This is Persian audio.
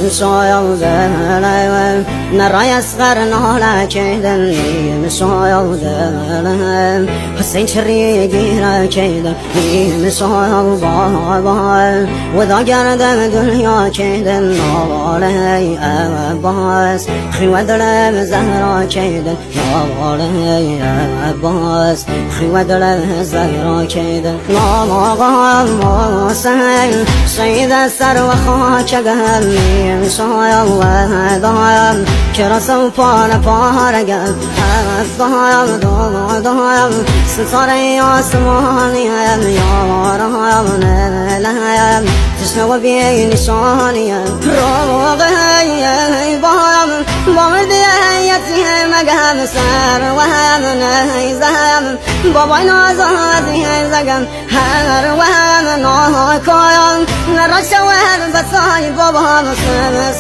مسايودة نراي أصغر نهلا كيدا مسايودة حسين شريقي را كيدا مسايودة وذا قرد دنيا كيدا نوالي أباس خوادر زهرا كيدا نوالي أباس خوادر زهرا كيدا نوالي سيد السر وخاك قلبي مسايا ودايم كرسو بانا بارقل الضايم ضايم ستاري عسماني يا ورايم نلايم تسمع بي نشاني روغي بايم بامدي يتي مقام سر وهم نيزم بابا نازادي زقم هر وهم ناكايم نرشوه بساي بابا مسلم